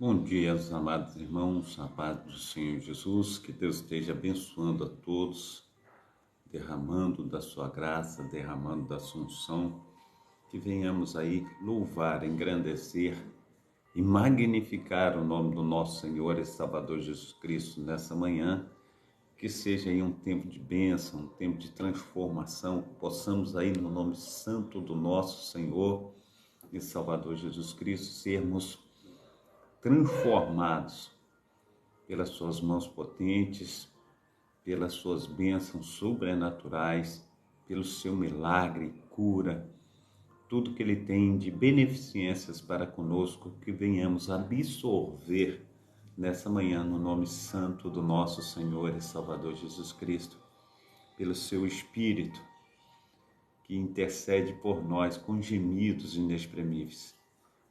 Bom dia, amados irmãos, a paz do Senhor Jesus, que Deus esteja abençoando a todos, derramando da sua graça, derramando da sua unção, que venhamos aí louvar, engrandecer e magnificar o nome do nosso Senhor e Salvador Jesus Cristo nessa manhã, que seja aí um tempo de bênção, um tempo de transformação, que possamos aí no nome santo do nosso Senhor e Salvador Jesus Cristo sermos transformados pelas suas mãos potentes, pelas suas bênçãos sobrenaturais, pelo seu milagre, cura, tudo que ele tem de beneficências para conosco, que venhamos absorver nessa manhã no nome santo do nosso Senhor e Salvador Jesus Cristo, pelo seu Espírito, que intercede por nós com gemidos inexprimíveis.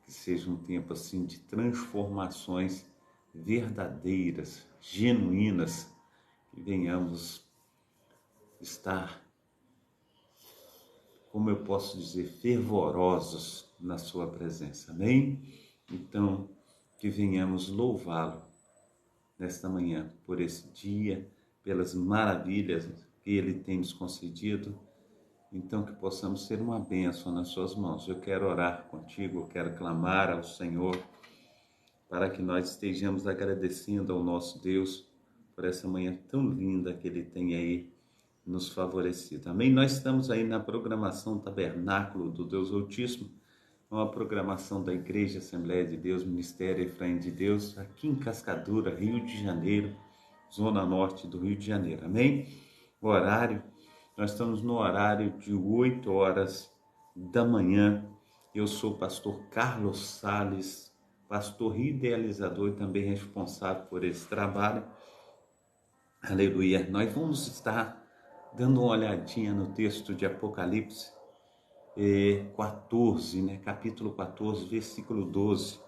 Que seja um tempo assim de transformações verdadeiras, genuínas, que venhamos estar, como eu posso dizer, fervorosos na sua presença, amém? Então, que venhamos louvá-lo nesta manhã, por esse dia, pelas maravilhas que ele tem nos concedido, então que possamos ser uma bênção nas suas mãos. Eu quero orar contigo, eu quero clamar ao Senhor, para que nós estejamos agradecendo ao nosso Deus por essa manhã tão linda que Ele tem aí nos favorecido. Amém? Nós estamos aí na programação Tabernáculo do Deus Altíssimo, uma programação da Igreja Assembleia de Deus, Ministério Efraim de Deus, aqui em Cascadura, Rio de Janeiro, zona norte do Rio de Janeiro. Amém? O horário, nós estamos no horário de 8 horas da manhã. Eu sou o pastor Carlos Sales, pastor idealizador e também responsável por esse trabalho. Aleluia. Nós vamos estar dando uma olhadinha no texto de Apocalipse 14, capítulo 14, versículo 12,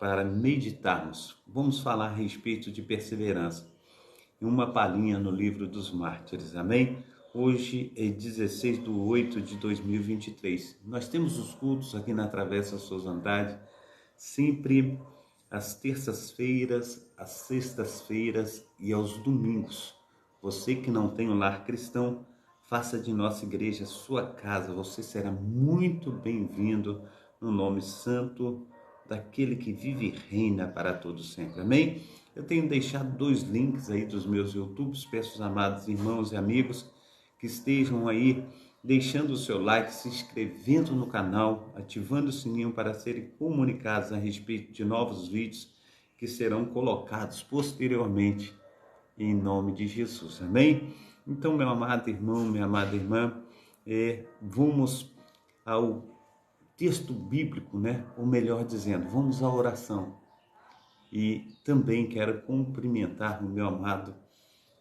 para meditarmos. Vamos falar a respeito de perseverança. Uma palhinha no livro dos mártires, amém? Hoje é 16/8/2023. Nós temos os cultos aqui na Travessa Souza Andrade, sempre às terças-feiras, às sextas-feiras e aos domingos. Você que não tem um lar cristão, faça de nossa igreja sua casa. Você será muito bem-vindo no nome santo daquele que vive e reina para todos sempre. Amém? Eu tenho deixado 2 links aí dos meus YouTubes. Peço aos amados irmãos e amigos que estejam aí deixando o seu like, se inscrevendo no canal, ativando o sininho para serem comunicados a respeito de novos vídeos que serão colocados posteriormente, em nome de Jesus, amém? Então, meu amado irmão, minha amada irmã, vamos ao texto bíblico, ou melhor dizendo, vamos à oração. E também quero cumprimentar o meu amado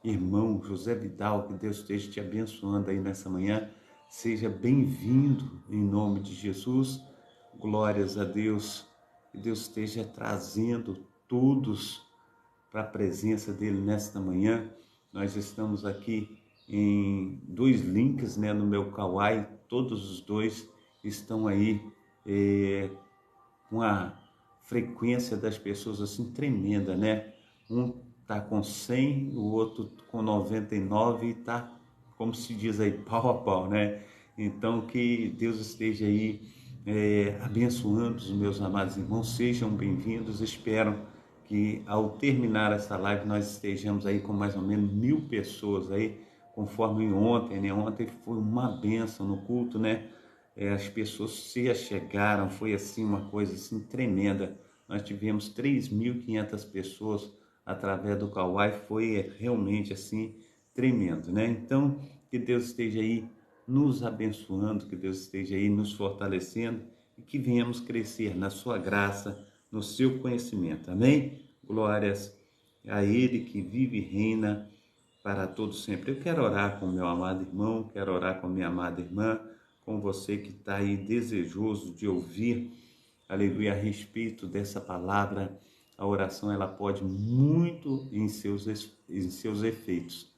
irmão José Vidal, que Deus esteja te abençoando aí nessa manhã. Seja bem-vindo em nome de Jesus. Glórias a Deus. Que Deus esteja trazendo todos para a presença dele nesta manhã. Nós estamos aqui em 2 links, no meu Kawai. Todos os 2 estão aí com a frequência das pessoas assim tremenda, Um tá com 100, o outro com 99 e tá, como se diz aí, pau a pau, Então, que Deus esteja aí abençoando os meus amados irmãos. Sejam bem-vindos. Espero que ao terminar essa live nós estejamos aí com mais ou menos 1000 pessoas aí, conforme ontem, Ontem foi uma bênção no culto, As pessoas se achegaram, foi assim uma coisa assim tremenda. Nós tivemos 3.500 pessoas através do Kawai, foi realmente assim tremendo, Então, que Deus esteja aí nos abençoando, que Deus esteja aí nos fortalecendo e que venhamos crescer na sua graça, no seu conhecimento, amém? Glórias a Ele que vive e reina para todos sempre. Eu quero orar com meu amado irmão, quero orar com minha amada irmã, com você que está aí desejoso de ouvir, aleluia, a respeito dessa palavra. A oração, ela pode muito em seus efeitos.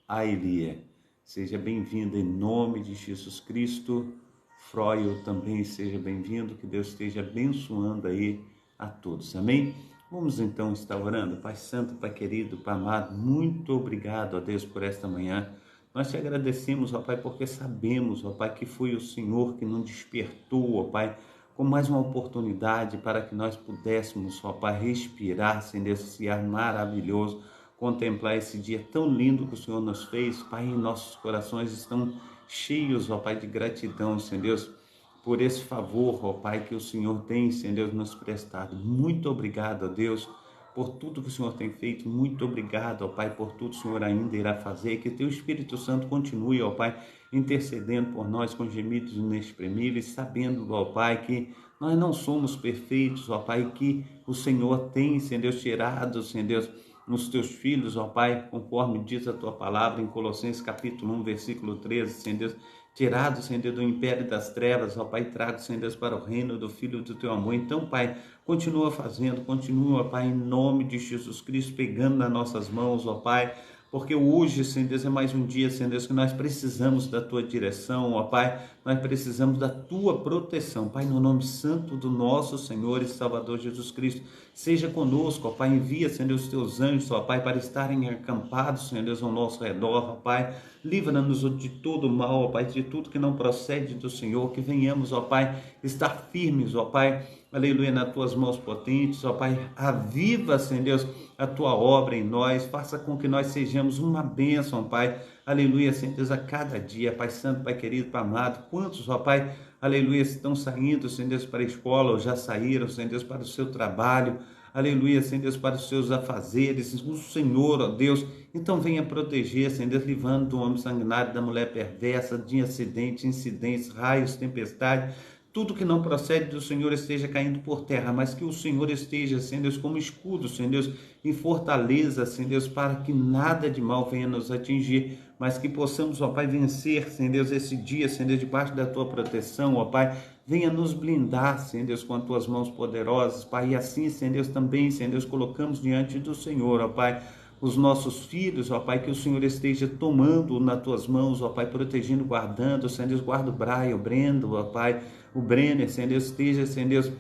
Ailia, seja bem-vindo em nome de Jesus Cristo. Froio também seja bem-vindo, que Deus esteja abençoando aí a todos, amém? Vamos então estar orando. Pai Santo, Pai querido, Pai amado, muito obrigado, ó Deus, por esta manhã. Nós te agradecemos, ó Pai, porque sabemos, ó Pai, que foi o Senhor que nos despertou, ó Pai, com mais uma oportunidade para que nós pudéssemos, ó Pai, respirar, Senhor, esse ar maravilhoso, contemplar esse dia tão lindo que o Senhor nos fez. Pai, nossos corações estão cheios, ó Pai, de gratidão, Senhor Deus, por esse favor, ó Pai, que o Senhor tem, Senhor Deus, nos prestado. Muito obrigado, ó Deus, por tudo que o Senhor tem feito. Muito obrigado, ó Pai, por tudo que o Senhor ainda irá fazer. Que teu Espírito Santo continue, ó Pai, intercedendo por nós com gemidos inexprimíveis, sabendo, ó Pai, que nós não somos perfeitos, ó Pai, que o Senhor tem, Senhor Deus, tirado, Senhor Deus, nos teus filhos, ó Pai, conforme diz a tua palavra em Colossenses capítulo 1, versículo 13, Senhor Deus, tirado, Senhor Deus, do império das trevas, ó Pai, trago, Senhor Deus, para o reino do Filho do teu amor. Então, Pai, continua fazendo, continua, Pai, em nome de Jesus Cristo, pegando nas nossas mãos, ó Pai, porque hoje, Senhor Deus, é mais um dia, Senhor Deus, que nós precisamos da tua direção, ó Pai, nós precisamos da tua proteção, Pai, no nome santo do nosso Senhor e Salvador Jesus Cristo. Seja conosco, ó Pai, envia, Senhor Deus, os teus anjos, ó Pai, para estarem acampados, Senhor Deus, ao nosso redor, ó Pai. Livra-nos de todo mal, ó Pai, de tudo que não procede do Senhor, que venhamos, ó Pai, estar firmes, ó Pai, aleluia, nas tuas mãos potentes, ó Pai. Aviva, Senhor Deus, a tua obra em nós, faça com que nós sejamos uma bênção, Pai, aleluia, Senhor Deus, a cada dia, Pai Santo, Pai querido, Pai amado. Quantos, ó Pai, aleluia, estão saindo, Senhor Deus, para a escola, ou já saíram, Senhor Deus, para o seu trabalho, aleluia, Senhor Deus, para os seus afazeres, o Senhor, ó Deus, então venha proteger, Senhor Deus, livrando do homem sanguinário, da mulher perversa, de acidentes, incidentes, raios, tempestade, tudo que não procede do Senhor esteja caindo por terra, mas que o Senhor esteja, Senhor Deus, como escudo, Senhor Deus, em fortaleza, Senhor Deus, para que nada de mal venha nos atingir, mas que possamos, ó Pai, vencer, Senhor Deus, esse dia, Senhor Deus, debaixo da tua proteção, ó Pai. Venha nos blindar, Senhor Deus, com as tuas mãos poderosas, Pai, e assim, Senhor Deus, também, Senhor Deus, colocamos diante do Senhor, ó Pai, os nossos filhos, ó Pai, que o Senhor esteja tomando nas tuas mãos, ó Pai, protegendo, guardando, Senhor Deus, guarda o Brian, o Brendo, ó Pai, o Brenner, Senhor Deus, esteja, Senhor Deus,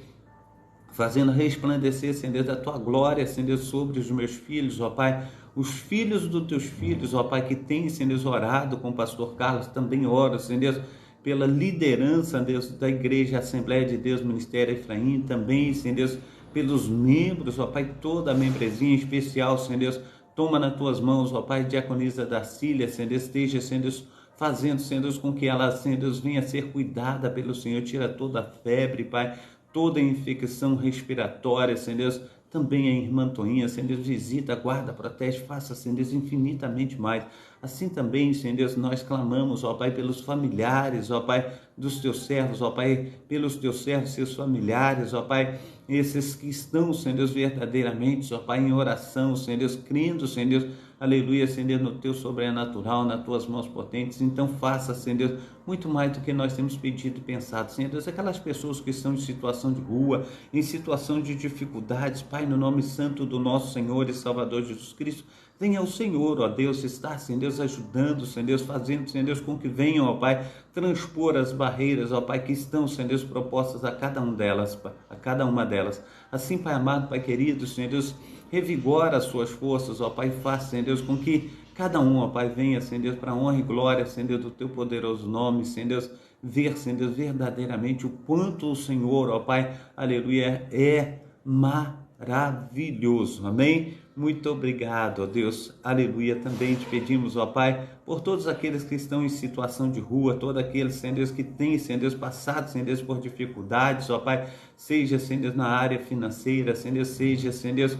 fazendo resplandecer, Senhor Deus, da tua glória, Senhor Deus, sobre os meus filhos, ó Pai, os filhos dos teus filhos, ó Pai, que têm, Senhor Deus, orado com o pastor Carlos, também oro, Senhor Deus, pela liderança, Deus, da Igreja Assembleia de Deus, Ministério Efraim, também, Senhor Deus, pelos membros, ó Pai, toda a membresia em especial, Senhor Deus, toma nas tuas mãos, ó Pai, diaconisa Darcília, Senhor Deus, esteja, Senhor Deus, fazendo, Senhor Deus, com que ela, Senhor Deus, venha a ser cuidada pelo Senhor, tira toda a febre, Pai, toda a infecção respiratória, Senhor Deus, também a irmã Toinha, Senhor Deus, visita, guarda, protege, faça, Senhor Deus, infinitamente mais. Assim também, Senhor Deus, nós clamamos, ó Pai, pelos familiares, ó Pai, dos teus servos, ó Pai, pelos teus servos, seus familiares, ó Pai, esses que estão, Senhor Deus, verdadeiramente, ó Pai, em oração, Senhor Deus, crendo, Senhor Deus, aleluia, Senhor Deus, no teu sobrenatural, nas tuas mãos potentes. Então faça, Senhor Deus, muito mais do que nós temos pedido e pensado, Senhor Deus, aquelas pessoas que estão em situação de rua, em situação de dificuldades, Pai, no nome santo do nosso Senhor e Salvador Jesus Cristo, venha o Senhor, ó Deus, estar, Senhor Deus, ajudando, Senhor Deus, fazendo, Senhor Deus, com que venham, ó Pai, transpor as barreiras, ó Pai, que estão, Senhor Deus, propostas a cada uma delas. Assim, Pai amado, Pai querido, Senhor Deus, revigora as suas forças, ó Pai, faça, Senhor Deus, com que cada um, ó Pai, venha, Senhor Deus, para a honra e glória, Senhor Deus, do teu poderoso nome, Senhor Deus, ver, Senhor Deus, verdadeiramente o quanto o Senhor, ó Pai, aleluia, é maravilhoso, amém? Muito obrigado, ó Deus, aleluia. Também te pedimos, ó Pai, por todos aqueles que estão em situação de rua, todos aqueles, Senhor Deus, que têm, Senhor Deus, passado, Senhor Deus, por dificuldades, ó Pai, seja, Senhor Deus, na área financeira, Senhor Deus, seja, Senhor Deus,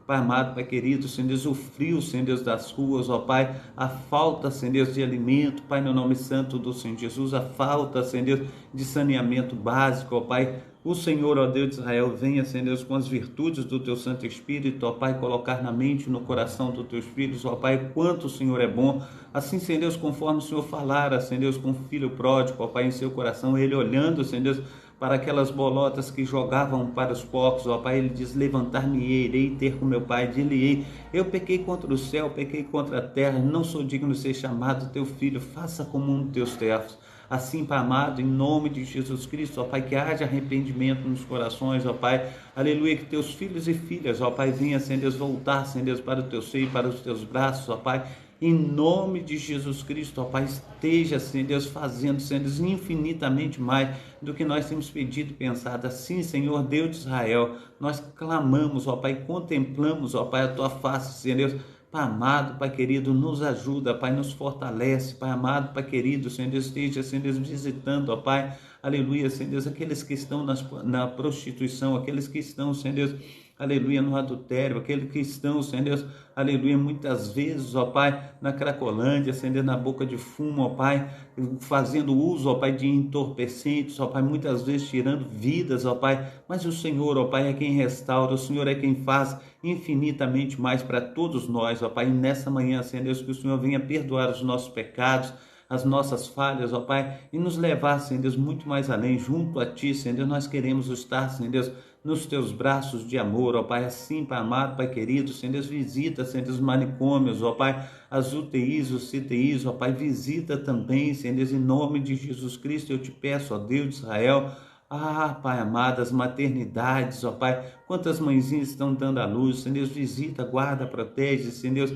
Pai amado, Pai querido, Senhor Deus, o frio, Senhor Deus, das ruas, ó Pai, a falta, Senhor Deus, de alimento, Pai, no nome santo do Senhor Jesus, a falta, Senhor Deus, de saneamento básico, ó Pai, o Senhor, ó Deus de Israel, venha, Senhor Deus, com as virtudes do Teu Santo Espírito, ó Pai, colocar na mente e no coração dos Teus filhos, ó Pai, quanto o Senhor é bom, assim, Senhor Deus, conforme o Senhor falara, Senhor Deus, com o filho pródigo, ó Pai, em seu coração, ele olhando, Senhor Deus, para aquelas bolotas que jogavam para os porcos, ó Pai, ele diz, levantar-me-ei, irei ter com meu Pai, dir-lhe-ei, eu pequei contra o céu, pequei contra a terra, não sou digno de ser chamado teu filho, faça como um dos teus servos. Assim, Pai amado, em nome de Jesus Cristo, ó Pai, que haja arrependimento nos corações, ó Pai, aleluia, que teus filhos e filhas, ó Pai, venham, Senhor Deus, voltar, Senhor Deus, para o teu seio, para os teus braços, ó Pai, em nome de Jesus Cristo, ó Pai, esteja, Senhor Deus, fazendo, Senhor Deus, infinitamente mais do que nós temos pedido e pensado. Assim, Senhor Deus de Israel, nós clamamos, ó Pai, contemplamos, ó Pai, a tua face, Senhor Deus. Pai amado, Pai querido, nos ajuda, Pai, nos fortalece, Pai amado, Pai querido, Senhor Deus, esteja, Senhor Deus, visitando, ó Pai, aleluia, Senhor Deus, aqueles que estão na prostituição, aqueles que estão, Senhor Deus, aleluia, no adultério, aqueles que estão, Senhor Deus, aleluia, muitas vezes, ó Pai, na Cracolândia, Senhor Deus, na boca de fumo, ó Pai, fazendo uso, ó Pai, de entorpecentes, ó Pai, muitas vezes tirando vidas, ó Pai, mas o Senhor, ó Pai, é quem restaura, o Senhor é quem faz infinitamente mais para todos nós, ó Pai, e nessa manhã, Senhor Deus, que o Senhor venha perdoar os nossos pecados, as nossas falhas, ó Pai, e nos levar, Senhor Deus, muito mais além, junto a Ti, Senhor Deus, nós queremos estar, Senhor Deus, nos Teus braços de amor, ó Pai, assim, Pai amado, Pai querido, Senhor Deus, visita, Senhor Deus, os manicômios, ó Pai, as UTIs, os CTIs, ó Pai, visita também, Senhor Deus, em nome de Jesus Cristo, eu te peço, ó Deus de Israel, Pai amado, as maternidades, ó Pai, quantas mãezinhas estão dando à luz, Senhor Deus, visita, guarda, protege, Senhor Deus,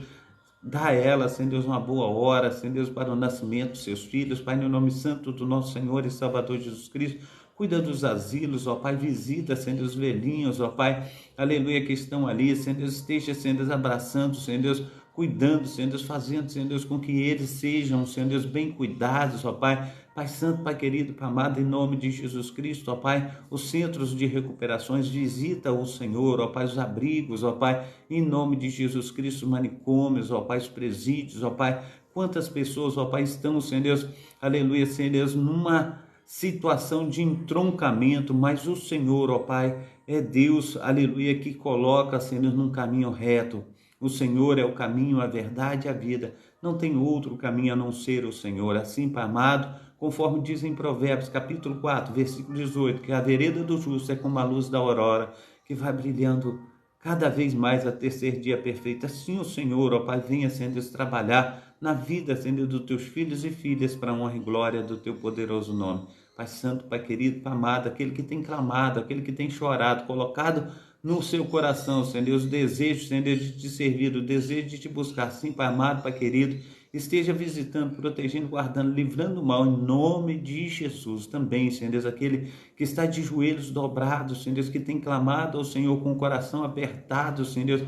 dá a ela, Senhor Deus, uma boa hora, Senhor Deus, para o nascimento dos seus filhos, Pai, no nome santo do nosso Senhor e Salvador Jesus Cristo, cuida dos asilos, ó Pai, visita, Senhor Deus, velhinhos, ó Pai, aleluia, que estão ali, Senhor Deus, esteja, Senhor Deus, abraçando, Senhor Deus, cuidando, Senhor Deus, fazendo, Senhor Deus, com que eles sejam, Senhor Deus, bem cuidados, ó Pai, Pai Santo, Pai querido, Pai amado, em nome de Jesus Cristo, ó Pai, os centros de recuperações, visita o Senhor, ó Pai, os abrigos, ó Pai, em nome de Jesus Cristo, os manicômios, ó Pai, os presídios, ó Pai, quantas pessoas, ó Pai, estão, Senhor Deus, aleluia, Senhor Deus, numa situação de entroncamento, mas o Senhor, ó Pai, é Deus, aleluia, que coloca, Senhor Deus, num caminho reto. O Senhor é o caminho, a verdade e a vida. Não tem outro caminho a não ser o Senhor. Assim, Pai amado, conforme diz em Provérbios, capítulo 4, versículo 18, que a vereda do justo é como a luz da aurora, que vai brilhando cada vez mais até ser dia perfeito. Assim o Senhor, ó Pai, venha, Senhor Deus, trabalhar na vida, Senhor, dos teus filhos e filhas para a honra e glória do teu poderoso nome. Pai Santo, Pai querido, Pai amado, aquele que tem clamado, aquele que tem chorado, colocado no seu coração, Senhor Deus, o desejo, Senhor Deus, de te servir, o desejo de te buscar, sim, Pai amado, Pai querido, esteja visitando, protegendo, guardando, livrando do mal, em nome de Jesus. Também, Senhor Deus, aquele que está de joelhos dobrados, Senhor Deus, que tem clamado ao Senhor com o coração apertado, Senhor Deus,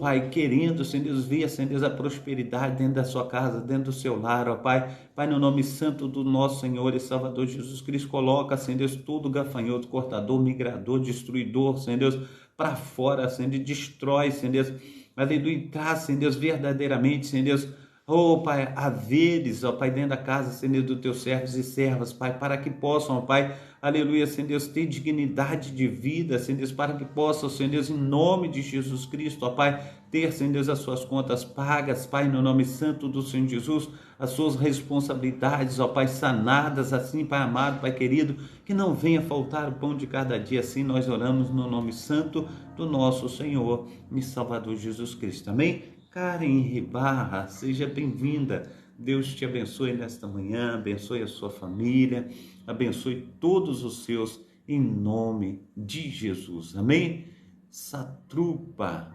Pai, querendo, Senhor Deus, ver, Senhor Deus, a prosperidade dentro da sua casa, dentro do seu lar, Pai. Pai, no nome santo do nosso Senhor e Salvador Jesus Cristo, coloca, Senhor Deus, todo gafanhoto, cortador, migrador, destruidor, Senhor Deus, para fora, Senhor Deus, destrói, Senhor Deus, aleluia, traz, Senhor Deus, verdadeiramente, Senhor Deus, Pai, haveres, Pai, dentro da casa, Senhor Deus, dos teus servos e servas, Pai, para que possam, Pai, aleluia, Senhor Deus, ter dignidade de vida, Senhor Deus, para que possam, Senhor Deus, em nome de Jesus Cristo, Pai, ter, Senhor Deus, as suas contas pagas, Pai, no nome santo do Senhor Jesus, as suas responsabilidades, Pai, sanadas, assim, Pai amado, Pai querido, que não venha faltar o pão de cada dia, assim nós oramos no nome santo do nosso Senhor e Salvador Jesus Cristo, amém? Karen Ribarra, seja bem-vinda. Deus te abençoe nesta manhã, abençoe a sua família, abençoe todos os seus, em nome de Jesus. Amém? Satrupa,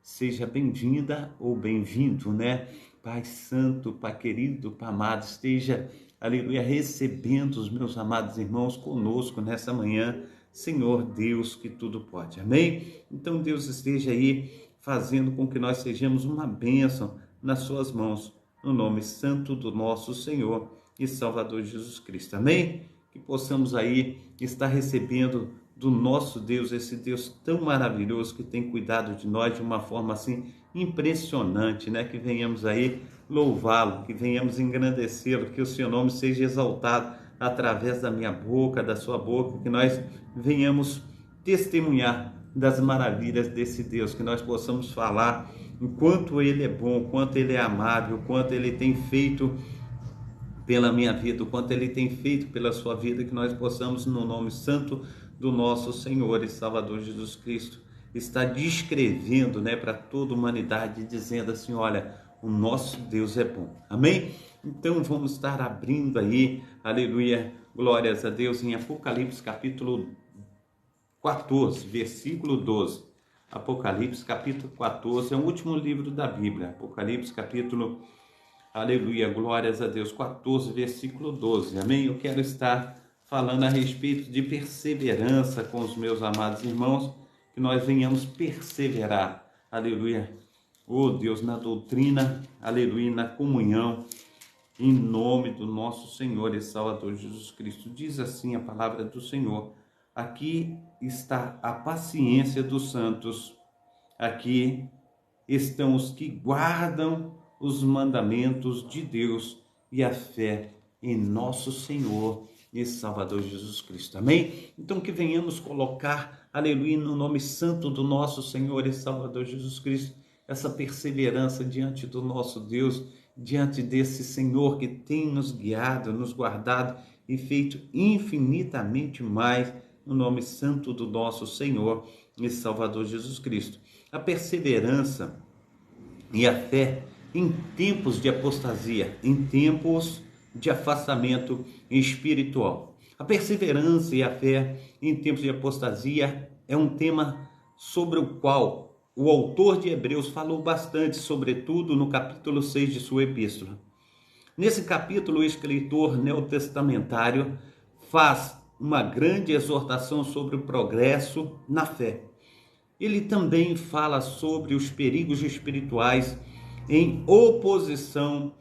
seja bem-vinda ou bem-vindo, né? Pai Santo, Pai querido, Pai amado, esteja, aleluia, recebendo os meus amados irmãos conosco nessa manhã, Senhor Deus que tudo pode. Amém? Então Deus esteja aí fazendo com que nós sejamos uma bênção nas suas mãos, no nome santo do nosso Senhor e Salvador Jesus Cristo. Amém? Que possamos aí estar recebendo do nosso Deus, esse Deus tão maravilhoso que tem cuidado de nós de uma forma assim impressionante, né? Que venhamos aí louvá-lo, que venhamos engrandecê-lo, que o seu nome seja exaltado através da minha boca, da sua boca, que nós venhamos testemunhar das maravilhas desse Deus, que nós possamos falar o quanto Ele é bom, o quanto Ele é amável, o quanto Ele tem feito pela minha vida, o quanto Ele tem feito pela sua vida, que nós possamos, no nome santo do nosso Senhor e Salvador Jesus Cristo, estar descrevendo, né, para toda a humanidade, dizendo assim, olha, o nosso Deus é bom. Amém? Então vamos estar abrindo aí, aleluia, glórias a Deus, em Apocalipse capítulo 14, versículo 12. Apocalipse capítulo 14 é o último livro da Bíblia. Apocalipse capítulo, aleluia, glórias a Deus, 14, versículo 12. Amém? Eu quero estar falando a respeito de perseverança com os meus amados irmãos, que nós venhamos perseverar, aleluia, oh Deus, na doutrina, aleluia, na comunhão, em nome do nosso Senhor e Salvador Jesus Cristo. Diz assim a palavra do Senhor: aqui está a paciência dos santos, aqui estão os que guardam os mandamentos de Deus e a fé em nosso Senhor e Salvador Jesus Cristo. Amém? Então que venhamos colocar, aleluia, no nome santo do nosso Senhor e Salvador Jesus Cristo, essa perseverança diante do nosso Deus, diante desse Senhor que tem nos guiado, nos guardado e feito infinitamente mais, no nome santo do nosso Senhor e Salvador Jesus Cristo. A perseverança e a fé em tempos de apostasia, em tempos de afastamento espiritual. A perseverança e a fé em tempos de apostasia é um tema sobre o qual o autor de Hebreus falou bastante, sobretudo no capítulo 6 de sua epístola. Nesse capítulo, o escritor neotestamentário faz uma grande exortação sobre o progresso na fé. Ele também fala sobre os perigos espirituais em oposição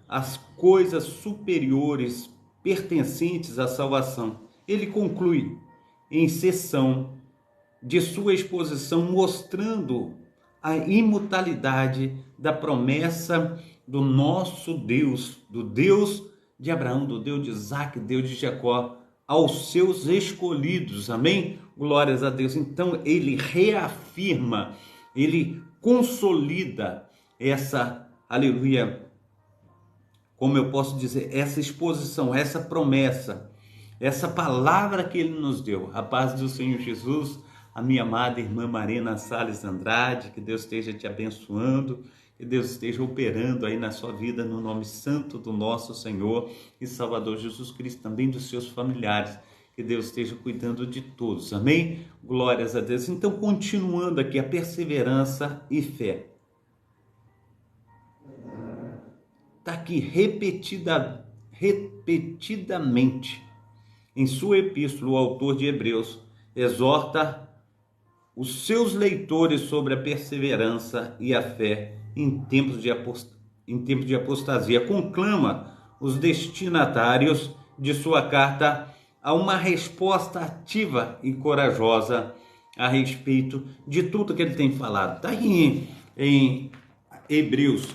às coisas superiores pertencentes à salvação. Ele conclui em seção de sua exposição mostrando a imutabilidade da promessa do nosso Deus, do Deus de Abraão, do Deus de Isaac, Deus de Jacó, aos seus escolhidos. Amém? Glórias a Deus. Então ele reafirma, ele consolida essa, aleluia, como eu posso dizer, essa exposição, essa promessa, essa palavra que ele nos deu. A paz do Senhor Jesus, a minha amada irmã Marina Salles Andrade, que Deus esteja te abençoando, que Deus esteja operando aí na sua vida, no nome santo do nosso Senhor e Salvador Jesus Cristo, também dos seus familiares, que Deus esteja cuidando de todos, amém? Glórias a Deus. Então, continuando aqui, a perseverança e fé. Está aqui repetidamente, em sua epístola, o autor de Hebreus exorta os seus leitores sobre a perseverança e a fé em tempos de apostasia. Conclama os destinatários de sua carta a uma resposta ativa e corajosa a respeito de tudo que ele tem falado. Está aí em Hebreus,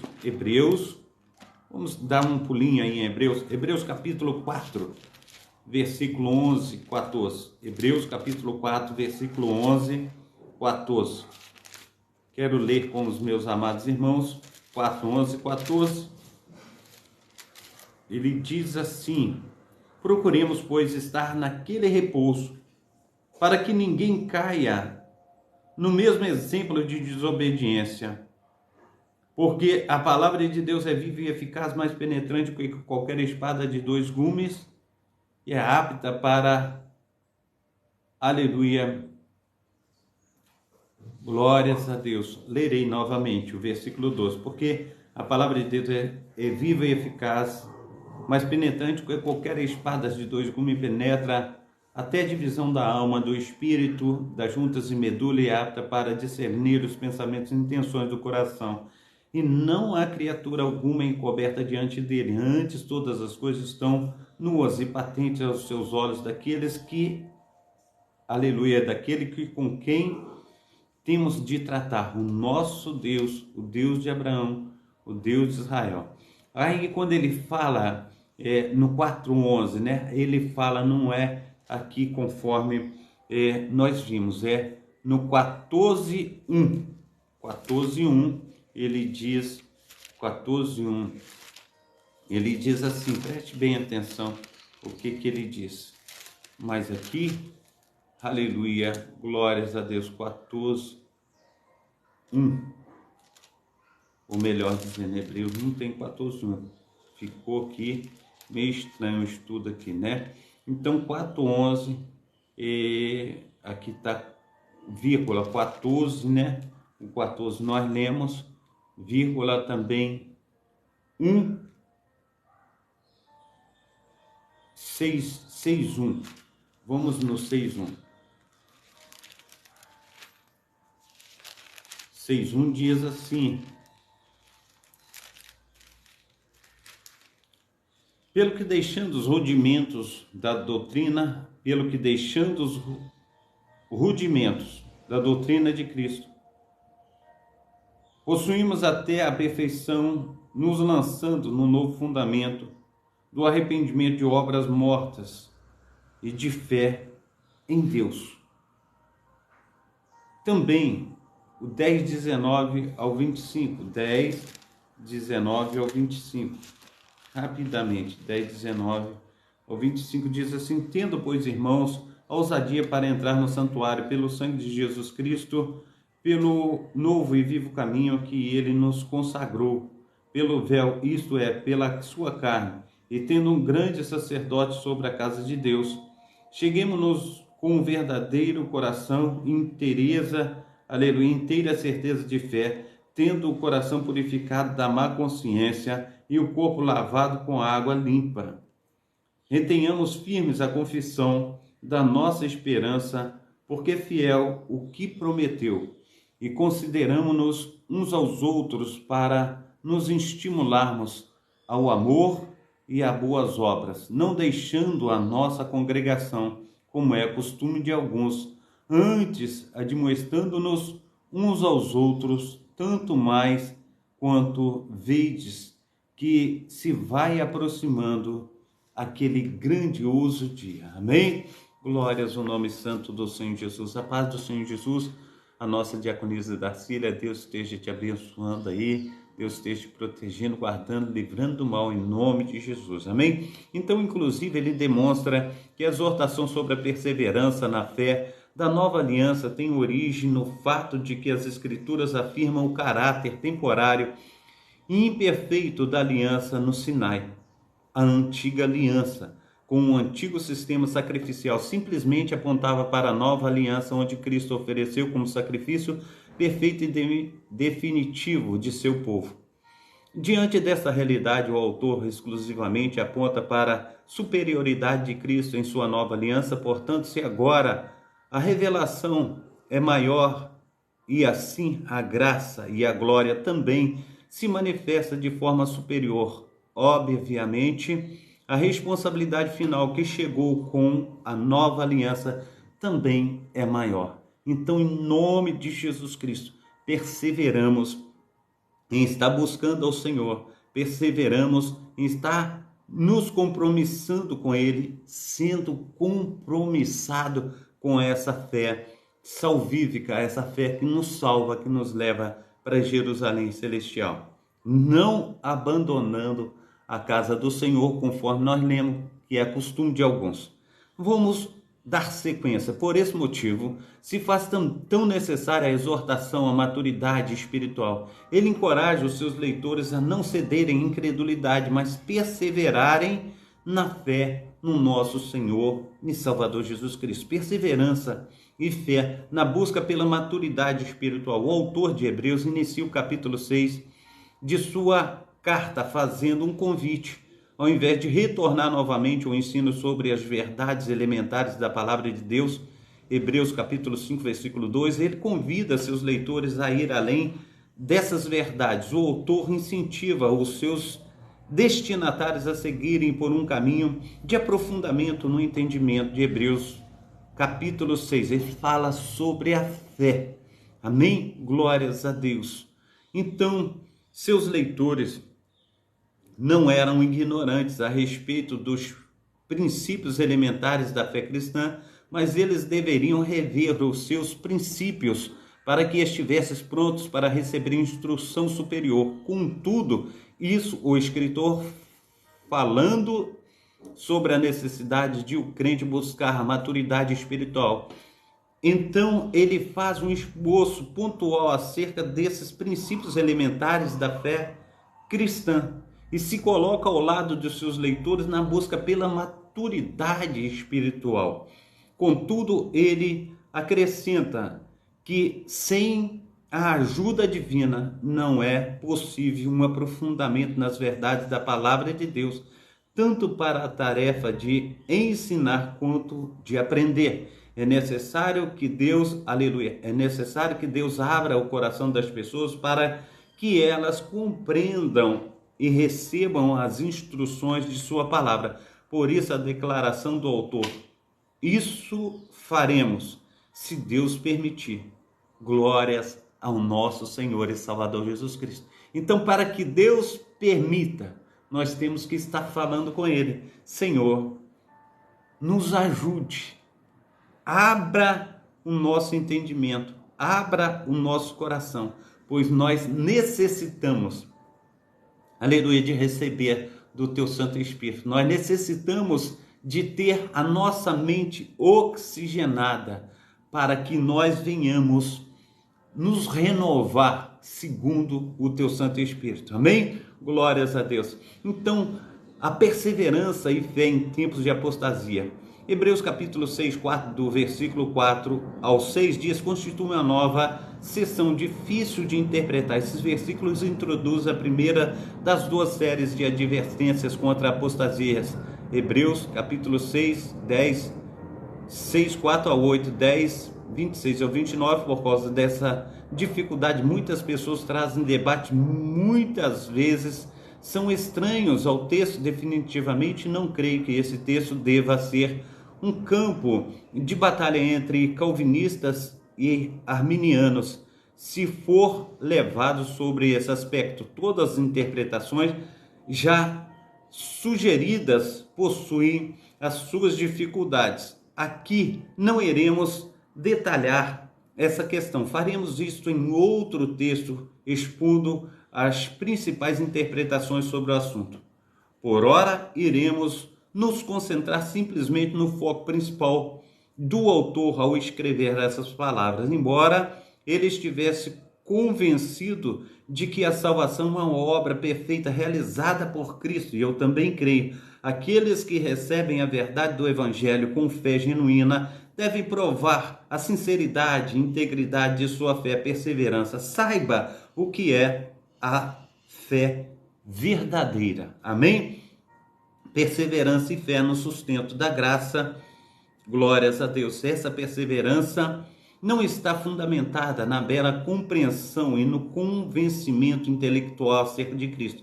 vamos dar um pulinho aí em Hebreus capítulo 4, versículo 11, 14. Hebreus capítulo 4, versículo 11, 14. Quero ler com os meus amados irmãos, 4, 11, 14. Ele diz assim: procuremos, pois, estar naquele repouso, para que ninguém caia no mesmo exemplo de desobediência. Porque a palavra de Deus é viva e eficaz, mais penetrante que qualquer espada de dois gumes, e é apta para, aleluia, glórias a Deus. Lerei novamente o versículo 12. Porque a palavra de Deus é viva e eficaz, mais penetrante que qualquer espada de dois gumes, penetra até a divisão da alma, do espírito, das juntas e medula, e é apta para discernir os pensamentos e intenções do coração. E não há criatura alguma encoberta diante dele. Antes, todas as coisas estão nuas e patentes aos seus olhos daqueles que, aleluia, daquele que com quem temos de tratar, o nosso Deus, o Deus de Abraão, o Deus de Israel. Aí quando ele fala no 4:11, né? Ele fala, não é aqui conforme nós vimos, é no 14:1. 14:1, ele diz, 14:1, ele diz assim, preste bem atenção o que ele diz. Mas aqui, aleluia, glórias a Deus, 14:1. ou melhor dizendo, Hebreus não tem 14:1. Ficou aqui meio estranho o estudo aqui, né? Então 4:11, aqui está vírgula 14, né? O 14 nós lemos, vírgula também 6:1. Vamos no 6:1. 6:1 diz assim: pelo que deixando os rudimentos da doutrina, de Cristo, possuímos até a perfeição, nos lançando no novo fundamento do arrependimento de obras mortas e de fé em Deus. Também o 10:19 ao 25, 10:19 ao 25, rapidamente, 10:19 ao 25 diz assim: tendo, pois, irmãos, a ousadia para entrar no santuário pelo sangue de Jesus Cristo, pelo novo e vivo caminho que ele nos consagrou, pelo véu, isto é, pela sua carne, e tendo um grande sacerdote sobre a casa de Deus, cheguemo-nos com um verdadeiro coração, inteira certeza de fé, tendo o coração purificado da má consciência e o corpo lavado com água limpa. Retenhamos firmes a confissão da nossa esperança, porque fiel o que prometeu, e consideramo-nos uns aos outros para nos estimularmos ao amor e a boas obras, não deixando a nossa congregação, como é costume de alguns, antes admoestando-nos uns aos outros, tanto mais quanto vedes que se vai aproximando aquele grandioso dia. Amém? Glórias ao nome santo do Senhor Jesus. A paz do Senhor Jesus, a nossa diaconisa Darcília, Deus esteja te abençoando aí, Deus esteja te protegendo, guardando, livrando do mal em nome de Jesus. Amém? Então, inclusive, ele demonstra que a exortação sobre a perseverança na fé da nova aliança tem origem no fato de que as Escrituras afirmam o caráter temporário e imperfeito da aliança no Sinai. A antiga aliança, com o antigo sistema sacrificial, simplesmente apontava para a nova aliança, onde Cristo ofereceu como sacrifício perfeito e definitivo de seu povo. Diante dessa realidade, o autor exclusivamente aponta para a superioridade de Cristo em sua nova aliança. Portanto, se agora a revelação é maior e assim a graça e a glória também se manifesta de forma superior, obviamente, a responsabilidade final que chegou com a nova aliança também é maior. Então, em nome de Jesus Cristo, perseveramos em estar buscando ao Senhor, perseveramos em estar nos compromissando com Ele, sendo compromissado com essa fé salvífica, essa fé que nos salva, que nos leva para Jerusalém celestial. Não abandonando a casa do Senhor, conforme nós lemos, que é costume de alguns. Vamos dar sequência. Por esse motivo, se faz tão necessária a exortação à maturidade espiritual. Ele encoraja os seus leitores a não cederem à incredulidade, mas perseverarem na fé no nosso Senhor e Salvador Jesus Cristo. Perseverança e fé na busca pela maturidade espiritual. O autor de Hebreus inicia o capítulo 6 de sua carta fazendo um convite. Ao invés de retornar novamente ao ensino sobre as verdades elementares da palavra de Deus, Hebreus capítulo 5, versículo 2, ele convida seus leitores a ir além dessas verdades. O autor incentiva os seus destinatários a seguirem por um caminho de aprofundamento no entendimento de Hebreus capítulo 6. Ele fala sobre a fé. Amém? Glórias a Deus. Então, seus leitores não eram ignorantes a respeito dos princípios elementares da fé cristã, mas eles deveriam rever os seus princípios para que estivessem prontos para receber instrução superior. Contudo, isso o escritor, falando sobre a necessidade de o crente buscar a maturidade espiritual, Então ele faz um esboço pontual acerca desses princípios elementares da fé cristã e se coloca ao lado de seus leitores na busca pela maturidade espiritual. Contudo, ele acrescenta que sem a ajuda divina não é possível um aprofundamento nas verdades da palavra de Deus, tanto para a tarefa de ensinar quanto de aprender. É necessário que Deus, aleluia, é necessário que Deus abra o coração das pessoas para que elas compreendam e recebam as instruções de sua palavra. Por isso a declaração do autor: isso faremos, se Deus permitir. Glórias ao nosso Senhor e Salvador Jesus Cristo. Então, para que Deus permita, nós temos que estar falando com Ele: Senhor, nos ajude, abra o nosso entendimento, abra o nosso coração, pois nós necessitamos, aleluia, de receber do Teu Santo Espírito. Nós necessitamos de ter a nossa mente oxigenada para que nós venhamos nos renovar segundo o Teu Santo Espírito. Amém? Glórias a Deus. Então, a perseverança e fé em tempos de apostasia. Hebreus capítulo 6, do versículo 4 ao 6 dias constitui uma nova sessão difícil de interpretar. Esses versículos introduzem a primeira das duas séries de advertências contra apostasias. Hebreus capítulo 6, 4 a 8, 10, 26 ao 29, por causa dessa dificuldade, muitas pessoas trazem debate, muitas vezes são estranhos ao texto. Definitivamente não creio que esse texto deva ser um campo de batalha entre calvinistas e arminianos, se for levado sobre esse aspecto. Todas as interpretações já sugeridas possuem as suas dificuldades. Aqui não iremos detalhar essa questão. Faremos isto em outro texto, expondo as principais interpretações sobre o assunto. Por ora, iremos nos concentrar simplesmente no foco principal do autor ao escrever essas palavras, embora ele estivesse convencido de que a salvação é uma obra perfeita realizada por Cristo, e eu também creio. Aqueles que recebem a verdade do Evangelho com fé genuína devem provar a sinceridade e integridade de sua fé, perseverança. Saiba o que é a fé verdadeira. Amém? Perseverança e fé no sustento da graça. Glórias a Deus. Essa perseverança não está fundamentada na bela compreensão e no convencimento intelectual acerca de Cristo.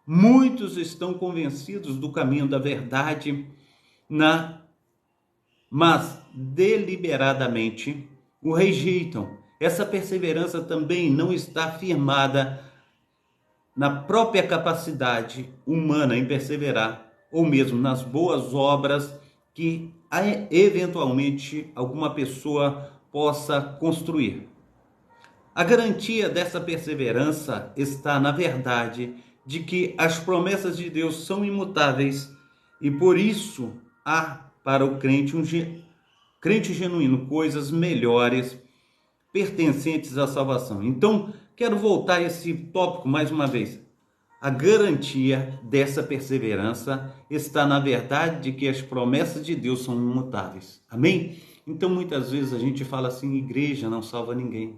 Muitos estão convencidos do caminho da verdade, mas deliberadamente o rejeitam. Essa perseverança também não está firmada na própria capacidade humana em perseverar, ou mesmo nas boas obras que eventualmente alguma pessoa possa construir. A garantia dessa perseverança está na verdade de que as promessas de Deus são imutáveis e por isso há para o crente genuíno coisas melhores pertencentes à salvação. Então, quero voltar a esse tópico mais uma vez. A garantia dessa perseverança está na verdade de que as promessas de Deus são imutáveis. Amém? Então, muitas vezes a gente fala assim: igreja não salva ninguém.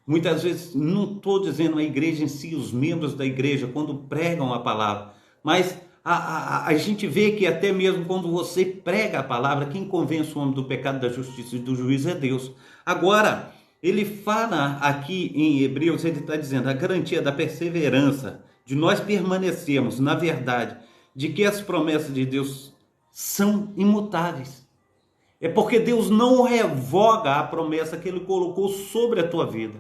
Muitas vezes, não estou dizendo a igreja em si, os membros da igreja, quando pregam a palavra, mas a gente vê que até mesmo quando você prega a palavra, quem convence o homem do pecado, da justiça e do juízo é Deus. Agora, ele fala aqui em Hebreus, ele está dizendo a garantia da perseverança, de nós permanecermos na verdade, de que as promessas de Deus são imutáveis. É porque Deus não revoga a promessa que Ele colocou sobre a tua vida.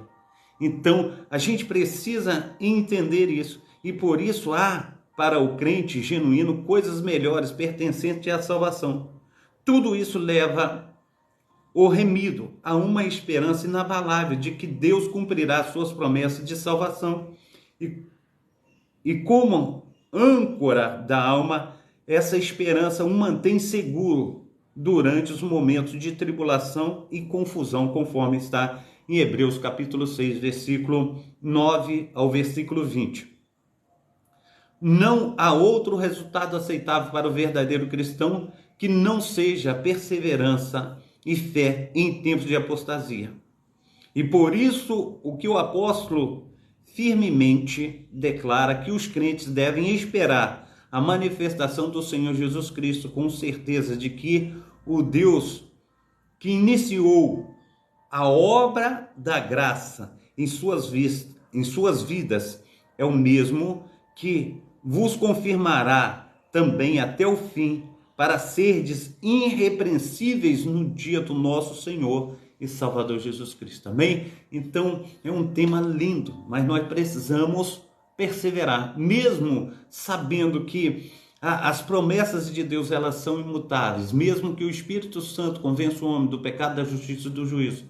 Então, a gente precisa entender isso. E por isso há para o crente genuíno coisas melhores pertencentes à salvação. Tudo isso leva o remido a uma esperança inabalável de que Deus cumprirá suas promessas de salvação. E como âncora da alma, essa esperança o mantém seguro durante os momentos de tribulação e confusão, conforme está em Hebreus capítulo 6, versículo 9 ao versículo 20. Não há outro resultado aceitável para o verdadeiro cristão que não seja perseverança e fé em tempos de apostasia. E por isso o que o apóstolo firmemente declara que os crentes devem esperar a manifestação do Senhor Jesus Cristo com certeza de que o Deus que iniciou a obra da graça em suas vidas é o mesmo que vos confirmará também até o fim, para serdes irrepreensíveis no dia do nosso Senhor e Salvador Jesus Cristo. Amém? Então, é um tema lindo, mas nós precisamos perseverar, mesmo sabendo que as promessas de Deus, elas são imutáveis, mesmo que o Espírito Santo convença o homem do pecado, da justiça e do juízo.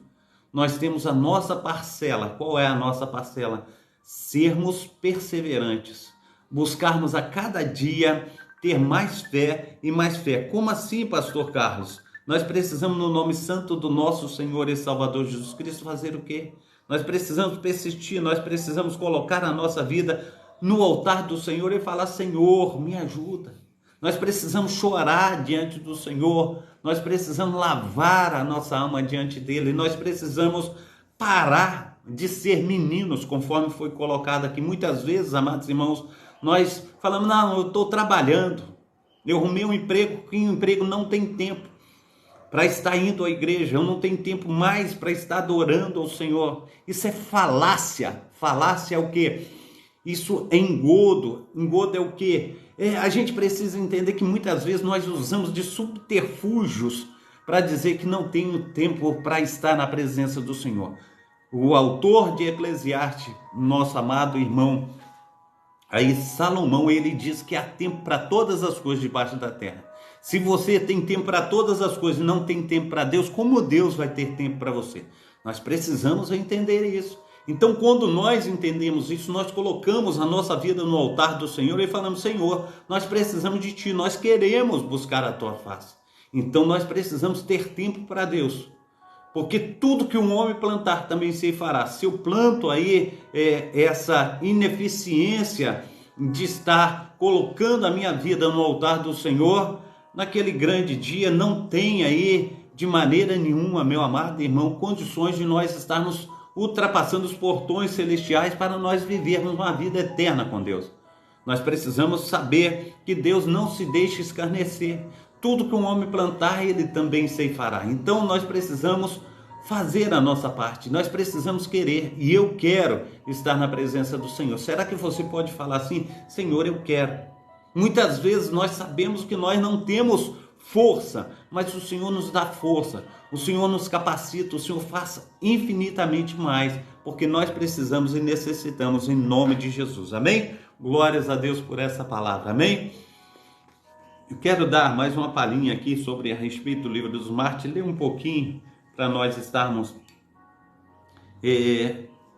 Nós temos a nossa parcela. Qual é a nossa parcela? Sermos perseverantes, buscarmos a cada dia ter mais fé e mais fé. Como assim, pastor Carlos? Nós precisamos, no nome santo do nosso Senhor e Salvador Jesus Cristo, fazer o quê? Nós precisamos persistir, nós precisamos colocar a nossa vida no altar do Senhor e falar: Senhor, me ajuda. Nós precisamos chorar diante do Senhor, nós precisamos lavar a nossa alma diante dele, nós precisamos parar de ser meninos, conforme foi colocado aqui. Muitas vezes, amados irmãos, nós falamos: não, eu estou trabalhando, eu arrumei um emprego, que o emprego não tem tempo para estar indo à igreja, eu não tenho tempo mais para estar adorando ao Senhor. Isso é falácia. Falácia é o quê? Isso é engodo. Engodo é o quê? A gente precisa entender que muitas vezes nós usamos de subterfúgios para dizer que não tenho tempo para estar na presença do Senhor. O autor de Eclesiastes, nosso amado irmão aí Salomão, ele diz que há tempo para todas as coisas debaixo da terra. Se você tem tempo para todas as coisas e não tem tempo para Deus, como Deus vai ter tempo para você? Nós precisamos entender isso. Então, quando nós entendemos isso, nós colocamos a nossa vida no altar do Senhor e falamos: Senhor, nós precisamos de Ti, nós queremos buscar a Tua face. Então, nós precisamos ter tempo para Deus. Porque tudo que um homem plantar também se fará. Se eu planto aí essa ineficiência de estar colocando a minha vida no altar do Senhor, naquele grande dia não tem aí de maneira nenhuma, meu amado irmão, condições de nós estarmos ultrapassando os portões celestiais para nós vivermos uma vida eterna com Deus. Nós precisamos saber que Deus não se deixa escarnecer. Tudo que um homem plantar, ele também ceifará. Então nós precisamos fazer a nossa parte, nós precisamos querer, e eu quero estar na presença do Senhor. Será que você pode falar assim: Senhor, eu quero? Muitas vezes nós sabemos que nós não temos força, mas o Senhor nos dá força, o Senhor nos capacita, o Senhor faça infinitamente mais, porque nós precisamos e necessitamos, em nome de Jesus. Amém? Glórias a Deus por essa palavra. Amém? Eu quero dar mais uma palhinha aqui sobre a respeito do livro dos Mártires, ler um pouquinho para nós estarmos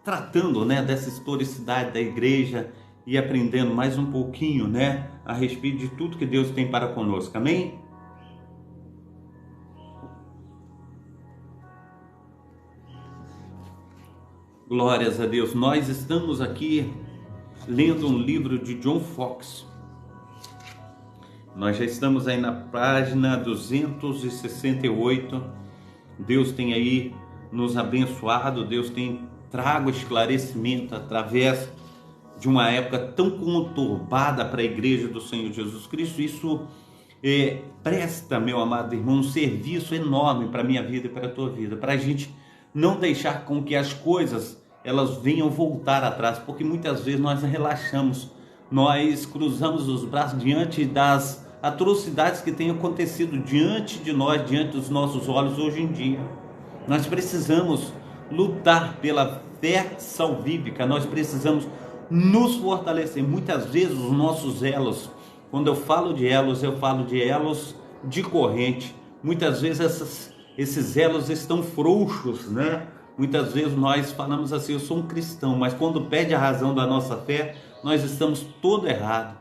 tratando, né, dessa historicidade da igreja e aprendendo mais um pouquinho, né, a respeito de tudo que Deus tem para conosco. Amém? Glórias a Deus. Nós estamos aqui lendo um livro de John Foxe. Nós já estamos aí na página 268. Deus tem aí nos abençoado, Deus tem trago esclarecimento através de uma época tão conturbada para a igreja do Senhor Jesus Cristo. Isso presta, meu amado irmão, um serviço enorme para a minha vida e para a tua vida, para a gente não deixar com que as coisas elas venham voltar atrás, porque muitas vezes nós relaxamos, nós cruzamos os braços diante das atrocidades que têm acontecido diante de nós, diante dos nossos olhos hoje em dia. Nós precisamos lutar pela fé salvífica, nós precisamos nos fortalecer. Muitas vezes os nossos elos, quando eu falo de elos de corrente. Muitas vezes esses elos estão frouxos, né? Muitas vezes nós falamos assim: eu sou um cristão, mas quando pede a razão da nossa fé, nós estamos todo errado.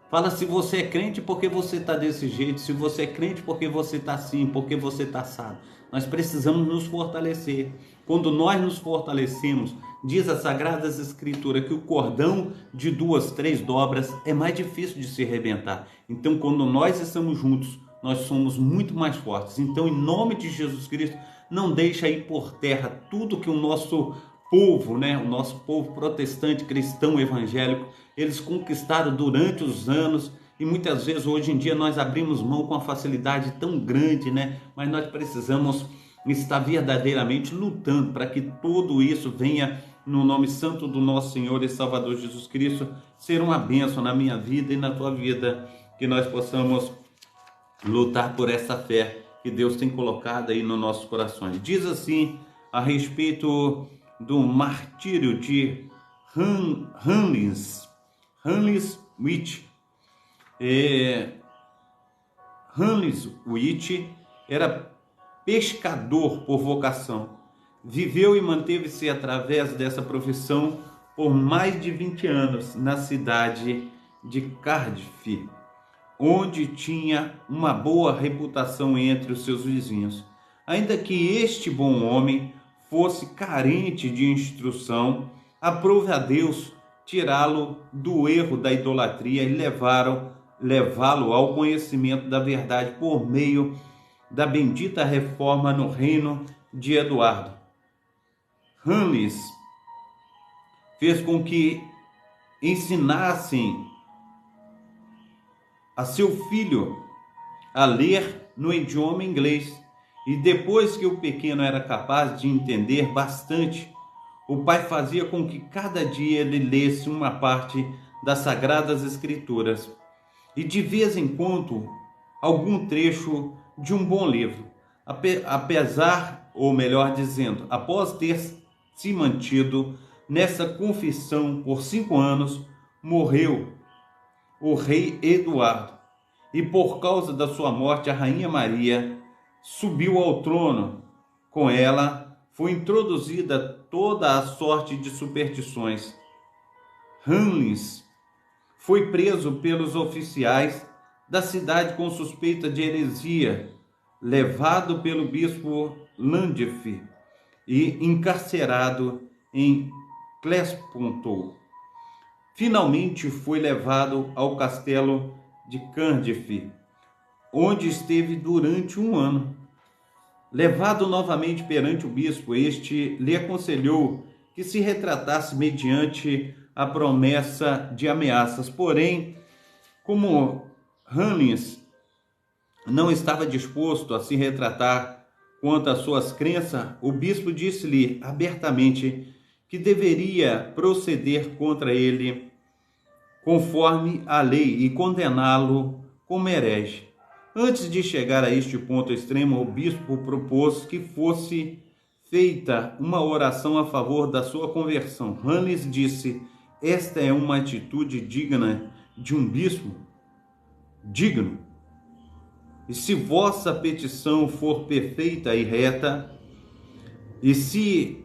Fala se você é crente porque você está desse jeito, se você é crente porque você está assim, porque você está assado. Nós precisamos nos fortalecer. Quando nós nos fortalecemos, diz as Sagradas Escrituras que o cordão de 2, 3 dobras é mais difícil de se arrebentar. Então, quando nós estamos juntos, nós somos muito mais fortes. Então, em nome de Jesus Cristo, não deixa ir por terra tudo que o nosso povo, né, o nosso povo protestante, cristão, evangélico, eles conquistaram durante os anos, e muitas vezes hoje em dia nós abrimos mão com uma facilidade tão grande, né? Mas nós precisamos estar verdadeiramente lutando para que tudo isso venha no nome santo do nosso Senhor e Salvador Jesus Cristo ser uma bênção na minha vida e na tua vida, que nós possamos lutar por essa fé que Deus tem colocado aí nos nossos corações. Diz assim a respeito do martírio de Hanlis Witt. Hanlis Witt era pescador por vocação. Viveu e manteve-se através dessa profissão por mais de 20 anos na cidade de Cardiff, onde tinha uma boa reputação entre os seus vizinhos. Ainda que este bom homem fosse carente de instrução, aprove a Deus tirá-lo do erro da idolatria e levá-lo ao conhecimento da verdade por meio da bendita reforma no reino de Eduardo. Hanlis fez com que ensinassem a seu filho a ler no idioma inglês, e depois que o pequeno era capaz de entender bastante, o pai fazia com que cada dia ele lesse uma parte das Sagradas Escrituras e de vez em quando algum trecho de um bom livro. Apesar, ou melhor dizendo, após ter se mantido nessa confissão por 5 anos, morreu o rei Eduardo, e por causa da sua morte a rainha Maria subiu ao trono. Com ela foi introduzida toda a sorte de superstições. Hanlis foi preso pelos oficiais da cidade com suspeita de heresia, levado pelo bispo Landulf e encarcerado em Clespontou. Finalmente foi levado ao castelo de Cardiff, onde esteve durante 1 ano. Levado novamente perante o bispo, este lhe aconselhou que se retratasse mediante a promessa de ameaças. Porém, como Hanlis não estava disposto a se retratar quanto às suas crenças, o bispo disse-lhe abertamente que deveria proceder contra ele conforme a lei e condená-lo como herege. Antes de chegar a este ponto extremo, o bispo propôs que fosse feita uma oração a favor da sua conversão. Hanlis disse: esta é uma atitude digna de um bispo? Digno. E se vossa petição for perfeita e reta, e se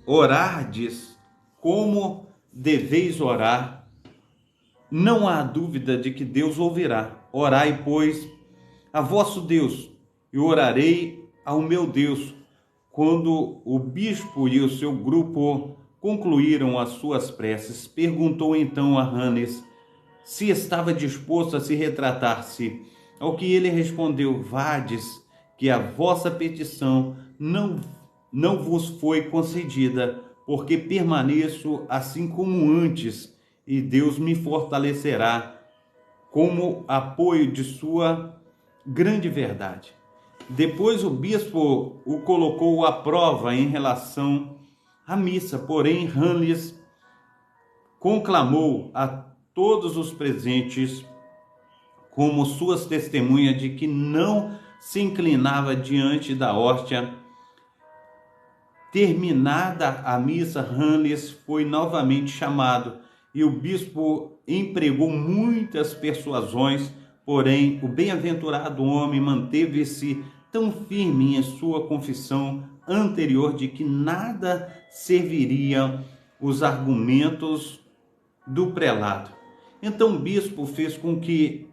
orardes como deveis orar, não há dúvida de que Deus ouvirá. Orai, pois, a vosso Deus, e orarei ao meu Deus. Quando o bispo e o seu grupo concluíram as suas preces, perguntou então a Hanlis se estava disposto a se retratar-se. Ao que ele respondeu: vades, que a vossa petição não vos foi concedida, porque permaneço assim como antes, e Deus me fortalecerá como apoio de sua grande verdade. Depois o bispo o colocou à prova em relação à missa, porém Hanlis conclamou a todos os presentes como suas testemunhas de que não se inclinava diante da hóstia. Terminada a missa, Hanlis foi novamente chamado e o bispo empregou muitas persuasões, porém o bem-aventurado homem manteve-se tão firme em sua confissão anterior de que nada serviriam os argumentos do prelado. Então o bispo fez com que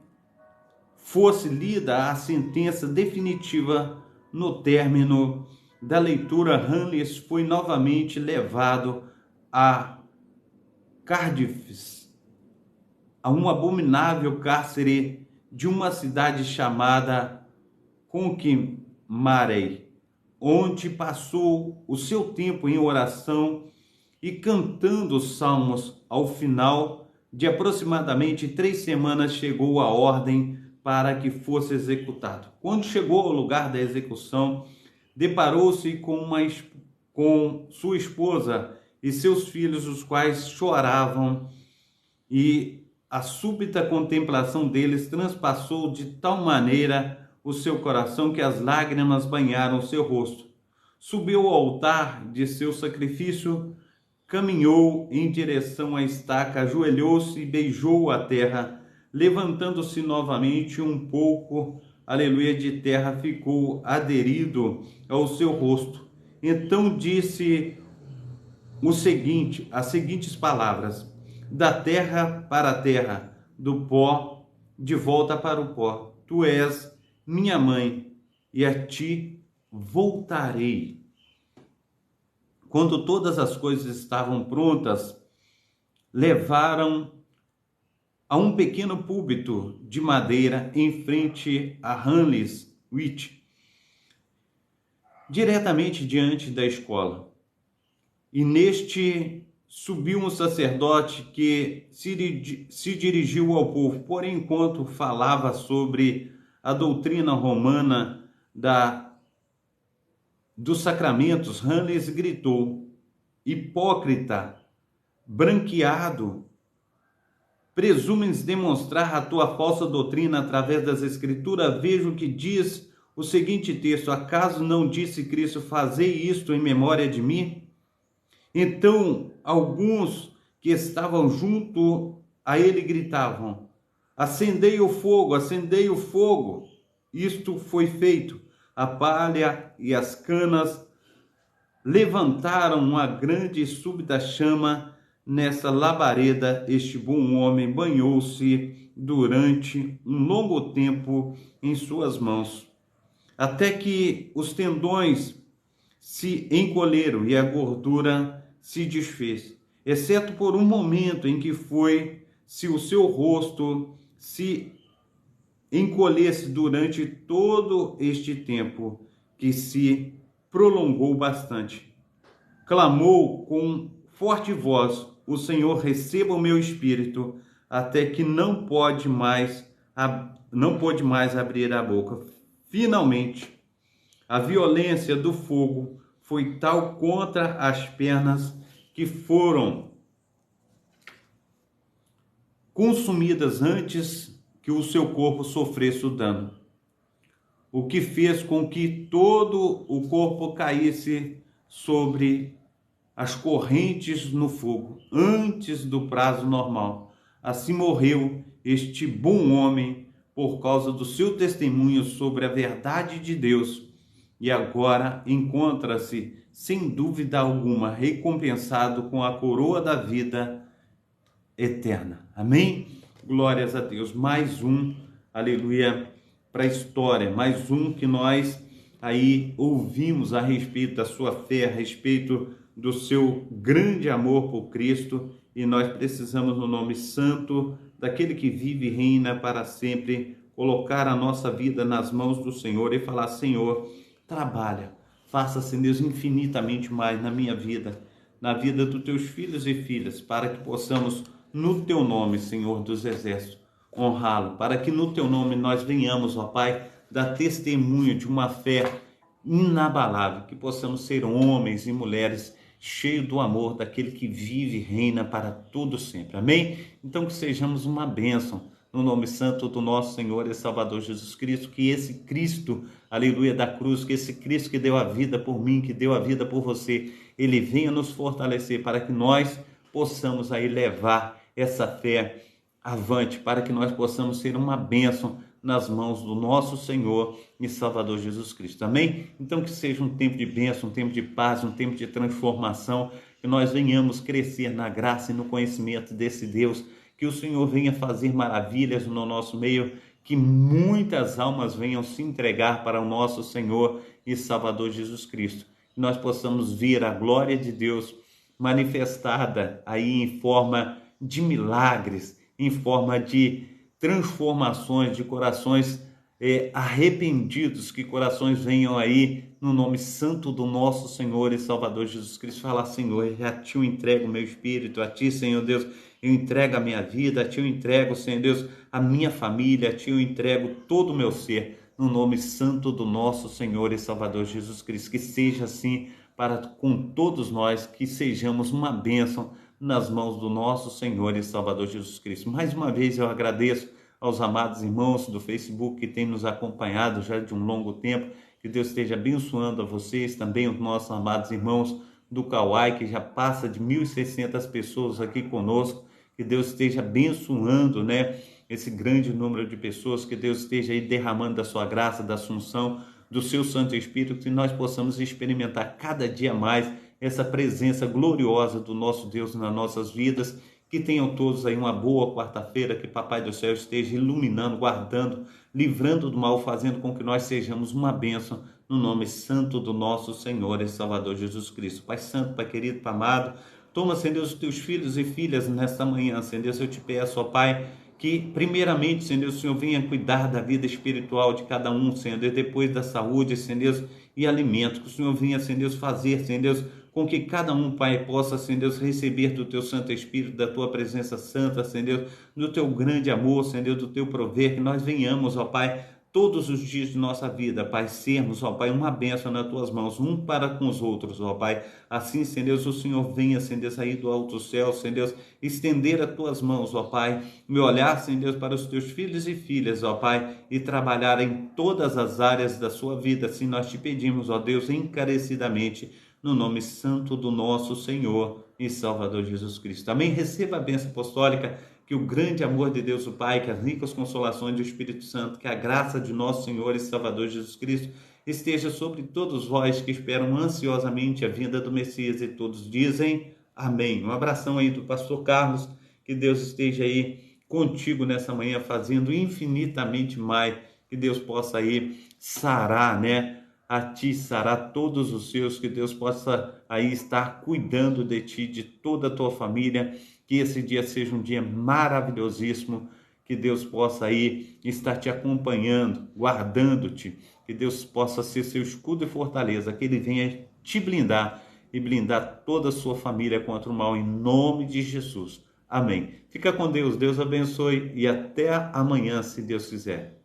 fosse lida a sentença definitiva. No término da leitura, Hanles foi novamente levado a Cardiff, a um abominável cárcere de uma cidade chamada Conquimarey, onde passou o seu tempo em oração e cantando os salmos. Ao final de aproximadamente 3 semanas, chegou a ordem para que fosse executado. Quando chegou ao lugar da execução, deparou-se com sua esposa e seus filhos, os quais choravam, e a súbita contemplação deles transpassou de tal maneira o seu coração que as lágrimas banharam seu rosto. Subiu ao altar de seu sacrifício, caminhou em direção à estaca, ajoelhou-se e beijou a terra. Levantando-se novamente um pouco, aleluia, de terra ficou aderido ao seu rosto. Então disse as seguintes palavras: da terra para a terra, do pó de volta para o pó. Tu és minha mãe e a ti voltarei. Quando todas as coisas estavam prontas, levaram a um pequeno púlpito de madeira em frente a Hanles Witch, diretamente diante da escola. E neste subiu um sacerdote que se dirigiu ao povo, porém, enquanto falava sobre a doutrina romana dos sacramentos, Hanles gritou: hipócrita, branqueado, presumes demonstrar a tua falsa doutrina através das Escrituras? Vejo que diz o seguinte texto: acaso não disse Cristo, fazei isto em memória de mim? Então alguns que estavam junto a ele gritavam: acendei o fogo, acendei o fogo. Isto foi feito. A palha e as canas levantaram uma grande e súbita chama. Nessa labareda, este bom homem banhou-se durante um longo tempo em suas mãos, até que os tendões se encolheram e a gordura se desfez, exceto por um momento em que se o seu rosto se encolhesse durante todo este tempo, que se prolongou bastante. Clamou com forte voz: o Senhor receba o meu espírito, até que não pôde mais abrir a boca. Finalmente, a violência do fogo foi tal contra as pernas que foram consumidas antes que o seu corpo sofresse o dano, o que fez com que todo o corpo caísse sobre as correntes no fogo, antes do prazo normal. Assim morreu este bom homem por causa do seu testemunho sobre a verdade de Deus, e agora encontra-se, sem dúvida alguma, recompensado com a coroa da vida eterna. Amém? Glórias a Deus. Mais um, aleluia, para a história. Mais um que nós aí ouvimos a respeito da sua fé, a respeito do seu grande amor por Cristo, e nós precisamos, no nome santo daquele que vive e reina para sempre, colocar a nossa vida nas mãos do Senhor e falar: Senhor, trabalha, faça-se, Deus, infinitamente mais na minha vida, na vida dos teus filhos e filhas, para que possamos, no teu nome, Senhor dos exércitos, honrá-lo, para que no teu nome nós venhamos, ó Pai, dar testemunho de uma fé inabalável, que possamos ser homens e mulheres cheios do amor daquele que vive e reina para todo sempre. Amém? Então que sejamos uma bênção no nome santo do nosso Senhor e Salvador Jesus Cristo, que esse Cristo, aleluia, da cruz, que esse Cristo que deu a vida por mim, que deu a vida por você, ele venha nos fortalecer para que nós possamos aí levar essa fé avante, para que nós possamos ser uma bênção nas mãos do nosso Senhor e Salvador Jesus Cristo. Amém? Então que seja um tempo de bênção, um tempo de paz, um tempo de transformação, que nós venhamos crescer na graça e no conhecimento desse Deus que o Senhor venha fazer maravilhas no nosso meio, que muitas almas venham se entregar para o nosso Senhor e Salvador Jesus Cristo. Que nós possamos ver a glória de Deus manifestada aí em forma de milagres, em forma de transformações de corações arrependidos, que corações venham aí no nome santo do nosso Senhor e Salvador Jesus Cristo. Fala: Senhor, a ti eu entrego o meu espírito, a ti, Senhor Deus, eu entrego a minha vida, a ti eu entrego, Senhor Deus, a minha família, a ti eu entrego todo o meu ser, no nome santo do nosso Senhor e Salvador Jesus Cristo. Que seja assim para com todos nós, que sejamos uma bênção nas mãos do nosso Senhor e Salvador Jesus Cristo. Mais uma vez eu agradeço aos amados irmãos do Facebook que têm nos acompanhado já de um longo tempo. Que Deus esteja abençoando a vocês, também os nossos amados irmãos do Kauai, que já passa de 1.600 pessoas aqui conosco. Que Deus esteja abençoando, esse grande número de pessoas, que Deus esteja aí derramando da sua graça, da assunção, do seu Santo Espírito, que nós possamos experimentar cada dia mais essa presença gloriosa do nosso Deus nas nossas vidas. Que tenham todos aí uma boa quarta-feira, que Papai do Céu esteja iluminando, guardando, livrando do mal, fazendo com que nós sejamos uma bênção, no nome santo do nosso Senhor e Salvador Jesus Cristo. Pai santo, Pai querido, Pai amado, toma, Senhor Deus, os teus filhos e filhas nesta manhã, Senhor Deus, eu te peço, ó Pai, que primeiramente, Senhor Deus, o Senhor venha cuidar da vida espiritual de cada um, Senhor Deus, depois da saúde, Senhor Deus, e alimento, que o Senhor venha, Senhor Deus, fazer, Senhor Deus, com que cada um, Pai, possa, Senhor Deus, receber do Teu Santo Espírito, da Tua presença santa, Senhor Deus, do Teu grande amor, Senhor Deus, do Teu prover, que nós venhamos, ó Pai, todos os dias de nossa vida, Pai, sermos, ó Pai, uma bênção nas Tuas mãos, um para com os outros, ó Pai. Assim, Senhor Deus, o Senhor venha, Senhor Deus, aí do alto céu, Senhor Deus, estender as Tuas mãos, ó Pai, e olhar, Senhor Deus, para os Teus filhos e filhas, ó Pai, e trabalhar em todas as áreas da sua vida. Assim nós te pedimos, ó Deus, encarecidamente, no nome santo do nosso Senhor e Salvador Jesus Cristo. Também receba a bênção apostólica, que o grande amor de Deus o Pai, que as ricas consolações do Espírito Santo, que a graça de nosso Senhor e Salvador Jesus Cristo esteja sobre todos vós que esperam ansiosamente a vinda do Messias, e todos dizem amém. Um abração aí do pastor Carlos, que Deus esteja aí contigo nessa manhã, fazendo infinitamente mais, que Deus possa aí sarar, a ti, sarar todos os seus, que Deus possa aí estar cuidando de ti, de toda a tua família, que esse dia seja um dia maravilhosíssimo, que Deus possa aí estar te acompanhando, guardando-te, que Deus possa ser seu escudo e fortaleza, que Ele venha te blindar e blindar toda a sua família contra o mal, em nome de Jesus. Amém. Fica com Deus, Deus abençoe e até amanhã, se Deus quiser.